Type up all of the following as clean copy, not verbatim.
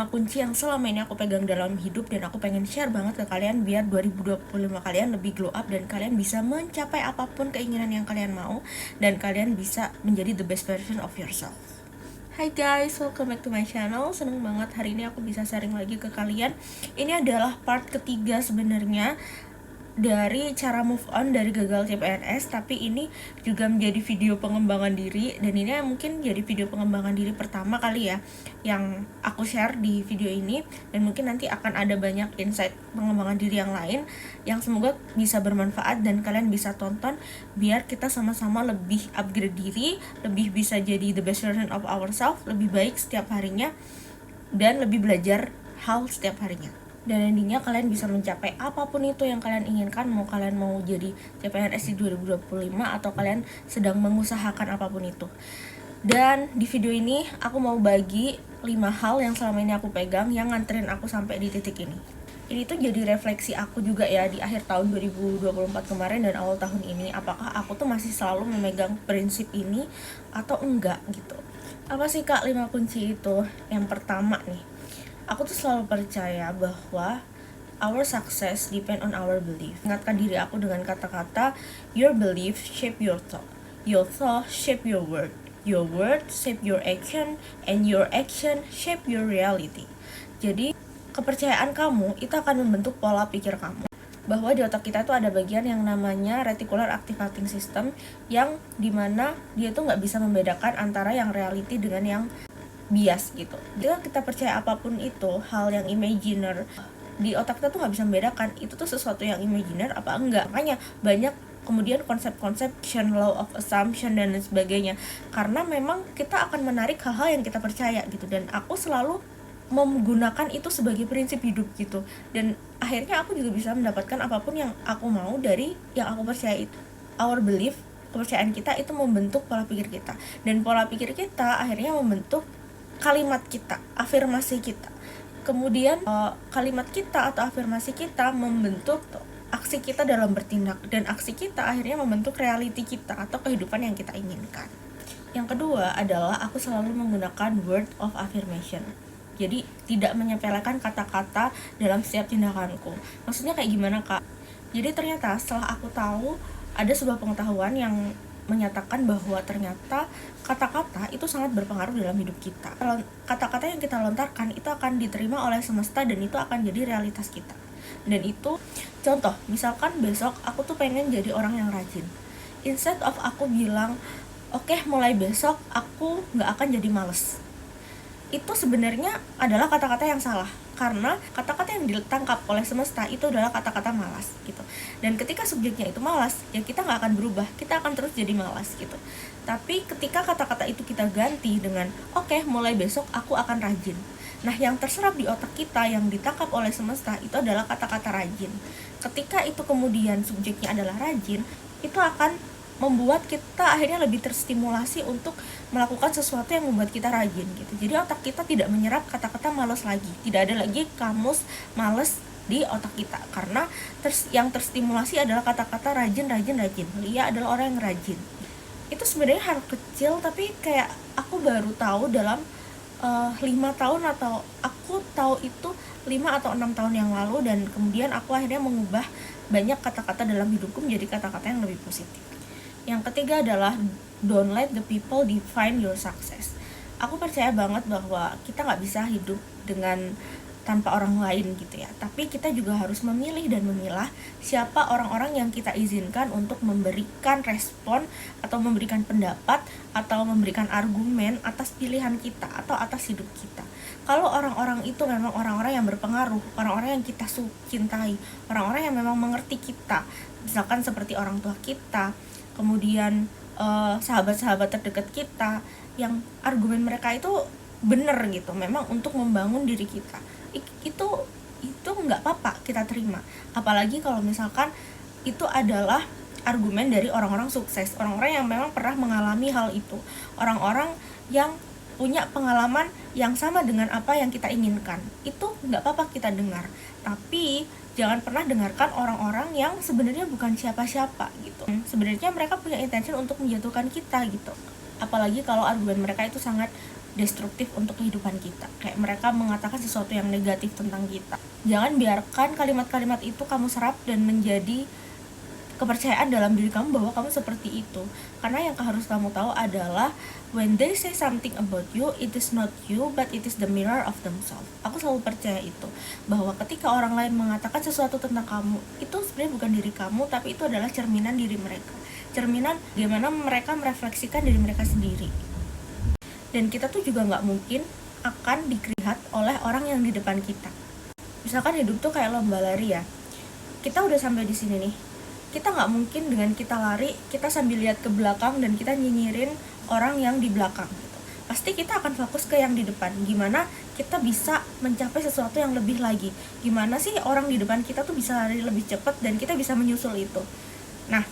Kunci yang selama ini aku pegang dalam hidup dan aku pengen share banget ke kalian biar 2025 kalian lebih glow up dan kalian bisa mencapai apapun keinginan yang kalian mau dan kalian bisa menjadi the best version of yourself. Hai guys, welcome back to my channel. Seneng banget hari ini aku bisa sharing lagi ke kalian. Ini adalah part ketiga sebenarnya dari cara move on dari gagal CPNS, tapi ini juga menjadi video pengembangan diri, dan ini mungkin jadi video pengembangan diri pertama kali ya yang aku share di video ini, dan mungkin nanti akan ada banyak insight pengembangan diri yang lain yang semoga bisa bermanfaat dan kalian bisa tonton biar kita sama-sama lebih upgrade diri, lebih bisa jadi the best version of ourselves, lebih baik setiap harinya dan lebih belajar hal setiap harinya. Dan endingnya kalian bisa mencapai apapun itu yang kalian inginkan, mau kalian mau jadi CPNS di 2025 atau kalian sedang mengusahakan apapun itu. Dan di video ini aku mau bagi 5 hal yang selama ini aku pegang yang nganterin aku sampai di titik ini. Ini tuh jadi refleksi aku juga ya di akhir tahun 2024 kemarin dan awal tahun ini, apakah aku tuh masih selalu memegang prinsip ini atau enggak gitu. Apa sih Kak 5 kunci itu? Yang pertama nih, aku tuh selalu percaya bahwa our success depend on our belief. Ingatkan diri aku dengan kata-kata your belief shape your thought shape your word shape your action, and your action shape your reality. Jadi kepercayaan kamu itu akan membentuk pola pikir kamu. Bahwa di otak kita tuh ada bagian yang namanya reticular activating system, yang dimana dia tuh nggak bisa membedakan antara yang reality dengan yang bias gitu. Jika kita percaya apapun itu hal yang imaginer, di otak kita tuh nggak bisa membedakan itu tuh sesuatu yang imaginer apa enggak. Makanya banyak kemudian konsep-konsep law of assumption dan sebagainya, karena memang kita akan menarik hal-hal yang kita percaya gitu. Dan aku selalu menggunakan itu sebagai prinsip hidup gitu, dan akhirnya aku juga bisa mendapatkan apapun yang aku mau dari yang aku percaya itu. Our belief, kepercayaan kita itu membentuk pola pikir kita, dan pola pikir kita akhirnya membentuk kalimat kita, afirmasi kita. Kemudian kalimat kita atau afirmasi kita membentuk aksi kita dalam bertindak, dan aksi kita akhirnya membentuk reality kita atau kehidupan yang kita inginkan. Yang kedua adalah aku selalu menggunakan word of affirmation. Jadi tidak menyepelekan kata-kata dalam setiap tindakanku. Maksudnya kayak gimana Kak? Jadi ternyata setelah aku tahu ada sebuah pengetahuan yang menyatakan bahwa ternyata kata-kata itu sangat berpengaruh dalam hidup kita. Kata-kata yang kita lontarkan itu akan diterima oleh semesta dan itu akan jadi realitas kita. Dan itu contoh, misalkan besok aku tuh pengen jadi orang yang rajin. Instead of aku bilang, oke, mulai besok aku gak akan jadi males, itu sebenarnya adalah kata-kata yang salah, karena kata-kata yang ditangkap oleh semesta itu adalah kata-kata malas gitu. Dan ketika subjeknya itu malas, ya kita nggak akan berubah, kita akan terus jadi malas gitu. Tapi ketika kata-kata itu kita ganti dengan oke, mulai besok aku akan rajin, nah yang terserap di otak kita yang ditangkap oleh semesta itu adalah kata-kata rajin. Ketika itu kemudian subjeknya adalah rajin, itu akan membuat kita akhirnya lebih terstimulasi untuk melakukan sesuatu yang membuat kita rajin gitu. Jadi otak kita tidak menyerap kata-kata malas lagi. Tidak ada lagi kamus malas di otak kita, karena yang terstimulasi adalah kata-kata rajin. Lia adalah orang yang rajin. Itu sebenarnya hal kecil, tapi kayak aku baru tahu dalam 5 tahun, atau aku tahu itu 5 atau 6 tahun yang lalu, dan kemudian aku akhirnya mengubah banyak kata-kata dalam hidupku menjadi kata-kata yang lebih positif. Yang ketiga adalah don't let the people define your success. Aku percaya banget bahwa kita gak bisa hidup dengan tanpa orang lain gitu ya. Tapi kita juga harus memilih dan memilah siapa orang-orang yang kita izinkan untuk memberikan respon atau memberikan pendapat atau memberikan argumen atas pilihan kita atau atas hidup kita. Kalau orang-orang itu memang orang-orang yang berpengaruh, orang-orang yang kita cintai, orang-orang yang memang mengerti kita, misalkan seperti orang tua kita, kemudian sahabat-sahabat terdekat kita, yang argumen mereka itu benar gitu, memang untuk membangun diri kita, itu nggak apa-apa kita terima. Apalagi kalau misalkan itu adalah argumen dari orang-orang sukses, orang-orang yang memang pernah mengalami hal itu, orang-orang yang punya pengalaman yang sama dengan apa yang kita inginkan, itu nggak apa-apa kita dengar. Tapi jangan pernah dengarkan orang-orang yang sebenarnya bukan siapa-siapa gitu. Sebenarnya mereka punya intention untuk menjatuhkan kita gitu. Apalagi kalau argumen mereka itu sangat destruktif untuk kehidupan kita. Kayak mereka mengatakan sesuatu yang negatif tentang kita. Jangan biarkan kalimat-kalimat itu kamu serap dan menjadi kepercayaan dalam diri kamu bahwa kamu seperti itu. Karena yang harus kamu tahu adalah when they say something about you, it is not you, but it is the mirror of themselves. Aku selalu percaya itu, bahwa ketika orang lain mengatakan sesuatu tentang kamu, itu sebenarnya bukan diri kamu, tapi itu adalah cerminan diri mereka. Cerminan gimana mereka merefleksikan diri mereka sendiri. Dan kita tuh juga gak mungkin akan dilihat oleh orang yang di depan kita. Misalkan hidup tuh kayak lomba lari ya. Kita udah sampai di sini nih. Kita nggak mungkin dengan kita lari, kita sambil lihat ke belakang dan kita nyinyirin orang yang di belakang gitu. Pasti kita akan fokus ke yang di depan. Gimana kita bisa mencapai sesuatu yang lebih lagi. Gimana sih orang di depan kita tuh bisa lari lebih cepat dan kita bisa menyusul itu. Nah,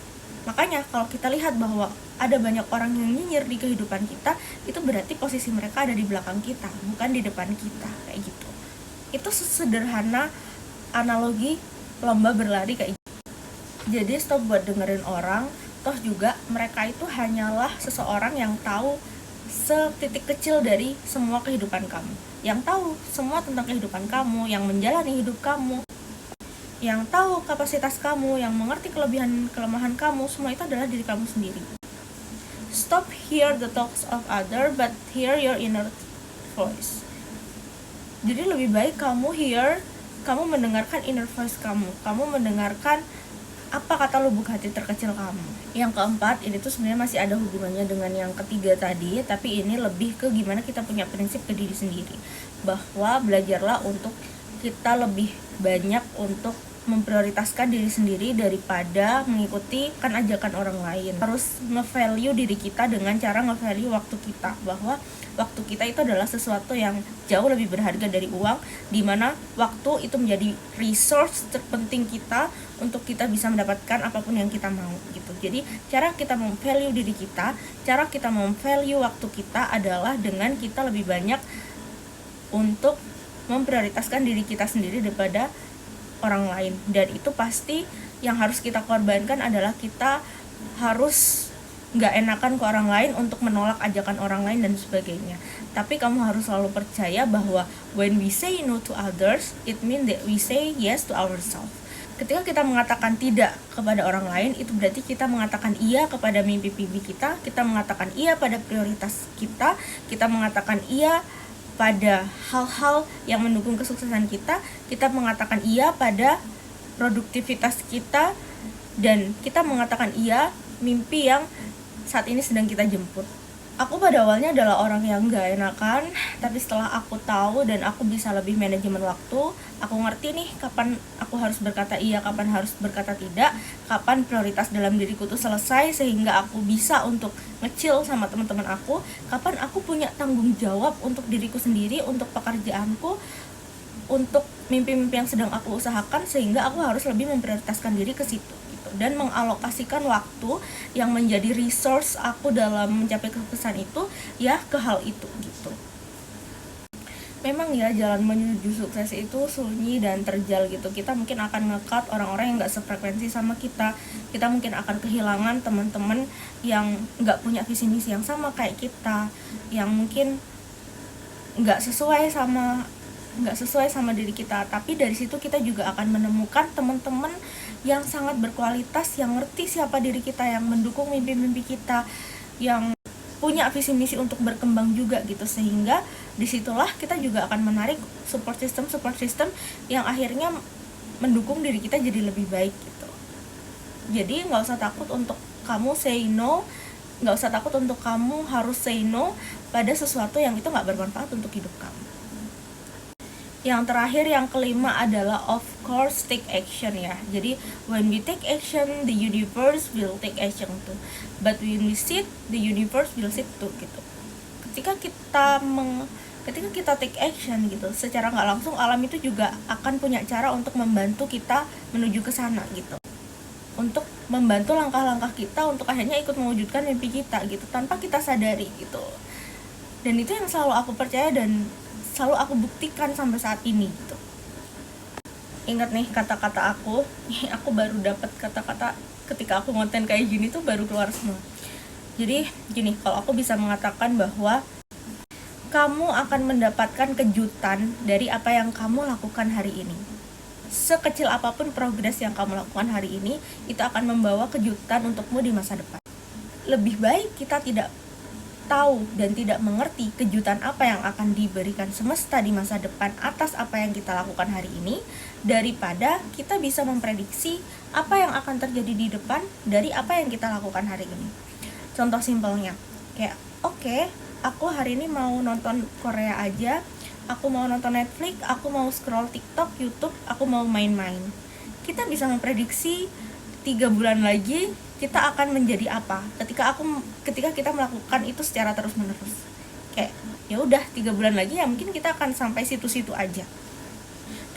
makanya kalau kita lihat bahwa ada banyak orang yang nyinyir di kehidupan kita, itu berarti posisi mereka ada di belakang kita, bukan di depan kita, kayak gitu. Itu sesederhana analogi lomba berlari kayak gitu. Jadi stop buat dengerin orang, toh juga mereka itu hanyalah seseorang yang tahu setitik kecil dari semua kehidupan kamu, yang tahu semua tentang kehidupan kamu, yang menjalani hidup kamu, yang tahu kapasitas kamu, yang mengerti kelebihan-kelemahan kamu, semua itu adalah diri kamu sendiri. Stop hear the talks of other, but hear your inner voice. Jadi lebih baik kamu mendengarkan inner voice kamu mendengarkan apa kata lubuk hati terkecil kamu. Yang keempat, ini tuh sebenarnya masih ada hubungannya dengan yang ketiga tadi, tapi ini lebih ke gimana kita punya prinsip ke diri sendiri, bahwa belajarlah untuk kita lebih banyak untuk memprioritaskan diri sendiri daripada mengikuti kan ajakan orang lain. Harus nge-value diri kita dengan cara nge-value waktu kita, bahwa waktu kita itu adalah sesuatu yang jauh lebih berharga dari uang, dimana waktu itu menjadi resource terpenting kita untuk kita bisa mendapatkan apapun yang kita mau gitu. Jadi cara kita mem-value diri kita, cara kita mem-value waktu kita adalah dengan kita lebih banyak untuk memprioritaskan diri kita sendiri daripada orang lain. Dan itu pasti yang harus kita korbankan adalah kita harus nggak enakan ke orang lain untuk menolak ajakan orang lain dan sebagainya. Tapi kamu harus selalu percaya bahwa when we say no to others, it means that we say yes to ourselves. Ketika kita mengatakan tidak kepada orang lain, itu berarti kita mengatakan iya kepada mimpi-mimpi kita mengatakan iya pada prioritas kita mengatakan iya pada hal-hal yang mendukung kesuksesan kita mengatakan iya pada produktivitas kita, dan kita mengatakan iya mimpi yang saat ini sedang kita jemput. Aku pada awalnya adalah orang yang gak enakan, tapi setelah aku tahu dan aku bisa lebih manajemen waktu, aku ngerti nih kapan aku harus berkata iya, kapan harus berkata tidak, kapan prioritas dalam diriku tuh selesai sehingga aku bisa untuk nge-chill sama teman-teman aku, kapan aku punya tanggung jawab untuk diriku sendiri, untuk pekerjaanku, untuk mimpi-mimpi yang sedang aku usahakan, sehingga aku harus lebih memprioritaskan diri ke situ gitu, dan mengalokasikan waktu yang menjadi resource aku dalam mencapai kesuksesan itu ya ke hal itu gitu. Memang ya jalan menuju sukses itu sunyi dan terjal gitu. Kita mungkin akan nge-cut orang-orang yang gak sefrekuensi sama kita mungkin akan kehilangan teman-teman yang gak punya visi misi yang sama kayak kita, yang mungkin gak sesuai sama diri kita. Tapi dari situ kita juga akan menemukan teman-teman yang sangat berkualitas, yang ngerti siapa diri kita, yang mendukung mimpi-mimpi kita, yang punya visi misi untuk berkembang juga gitu, sehingga disitulah kita juga akan menarik support system yang akhirnya mendukung diri kita jadi lebih baik gitu. Jadi nggak usah takut untuk kamu say no, nggak usah takut untuk kamu harus say no pada sesuatu yang itu nggak bermanfaat untuk hidup kamu. Yang terakhir, yang kelima adalah of course take action ya. Jadi when we take action, the universe will take action too. But when we sit, the universe will sit too gitu. Ketika kita take action gitu, secara nggak langsung alam itu juga akan punya cara untuk membantu kita menuju ke sana gitu. Untuk membantu langkah-langkah kita untuk akhirnya ikut mewujudkan mimpi kita gitu, tanpa kita sadari gitu. Dan itu yang selalu aku percaya dan selalu aku buktikan sampai saat ini gitu. Ingat nih kata-kata aku baru dapat kata-kata ketika aku ngonten kayak gini tuh baru keluar semua. Jadi gini, kalau aku bisa mengatakan bahwa kamu akan mendapatkan kejutan dari apa yang kamu lakukan hari ini. Sekecil apapun progres yang kamu lakukan hari ini, itu akan membawa kejutan untukmu di masa depan. Lebih baik kita tidak tahu dan tidak mengerti kejutan apa yang akan diberikan semesta di masa depan atas apa yang kita lakukan hari ini, daripada kita bisa memprediksi apa yang akan terjadi di depan dari apa yang kita lakukan hari ini. Contoh simpelnya, kayak oke, aku hari ini mau nonton Korea aja, aku mau nonton Netflix, aku mau scroll TikTok, YouTube, aku mau main-main. Kita bisa memprediksi 3 bulan lagi kita akan menjadi apa ketika kita melakukan itu secara terus-menerus. Kayak ya udah 3 bulan lagi ya mungkin kita akan sampai situ-situ aja.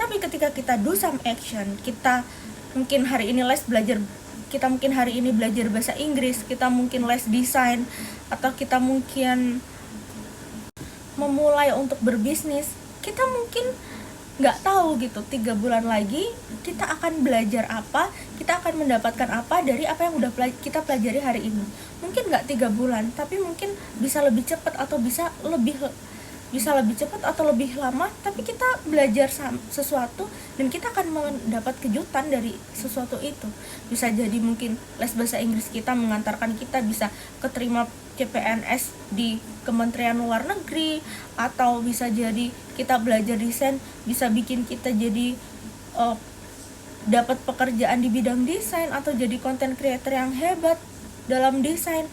Tapi ketika kita do some action, kita mungkin hari ini belajar bahasa Inggris, kita mungkin les desain, atau kita mungkin memulai untuk berbisnis, kita mungkin nggak tahu gitu 3 bulan lagi kita akan belajar apa, kita akan mendapatkan apa dari apa yang udah kita pelajari hari ini. Mungkin nggak 3 bulan, tapi mungkin bisa lebih cepat atau bisa lebih cepat atau lebih lama, tapi kita belajar sesuatu dan kita akan mendapat kejutan dari sesuatu itu. Bisa jadi mungkin les bahasa Inggris kita mengantarkan kita bisa keterima CPNS di Kementerian Luar Negeri, atau bisa jadi kita belajar desain bisa bikin kita jadi dapat pekerjaan di bidang desain, atau jadi content creator yang hebat dalam desain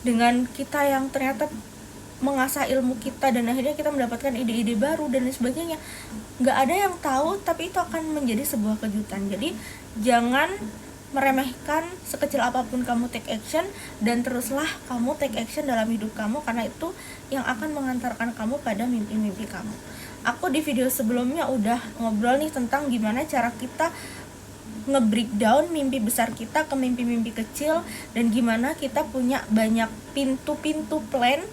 dengan kita yang ternyata mengasah ilmu kita dan akhirnya kita mendapatkan ide-ide baru dan sebagainya. Nggak ada yang tahu, tapi itu akan menjadi sebuah kejutan. Jadi jangan meremehkan sekecil apapun kamu take action, dan teruslah kamu take action dalam hidup kamu, karena itu yang akan mengantarkan kamu pada mimpi-mimpi kamu. Aku di video sebelumnya udah ngobrol nih tentang gimana cara kita nge-breakdown mimpi besar kita ke mimpi-mimpi kecil, dan gimana kita punya banyak pintu-pintu plan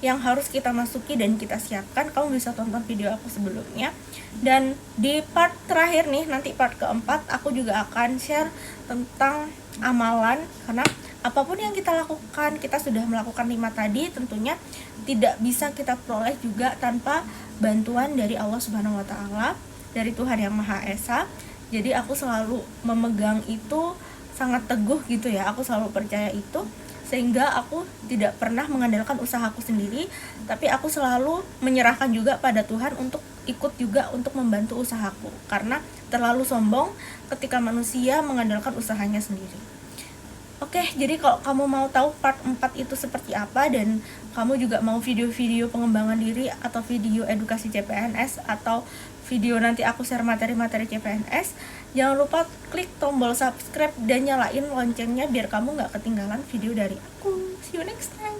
yang harus kita masuki dan kita siapkan. Kamu bisa tonton video aku sebelumnya. Dan di part terakhir nih, nanti part keempat, aku juga akan share tentang amalan, karena apapun yang kita lakukan, kita sudah melakukan 5 tadi, tentunya tidak bisa kita peroleh juga tanpa bantuan dari Allah Subhanahu wa Ta'ala, dari Tuhan Yang Maha Esa. Jadi aku selalu memegang itu sangat teguh gitu ya, aku selalu percaya itu, sehingga aku tidak pernah mengandalkan usahaku sendiri, tapi aku selalu menyerahkan juga pada Tuhan untuk ikut juga untuk membantu usahaku, karena terlalu sombong ketika manusia mengandalkan usahanya sendiri. Oke, jadi kalau kamu mau tahu part 4 itu seperti apa, dan kamu juga mau video-video pengembangan diri atau video edukasi CPNS, atau video nanti aku share materi-materi CPNS, jangan lupa klik tombol subscribe dan nyalain loncengnya biar kamu gak ketinggalan video dari aku. See you next time.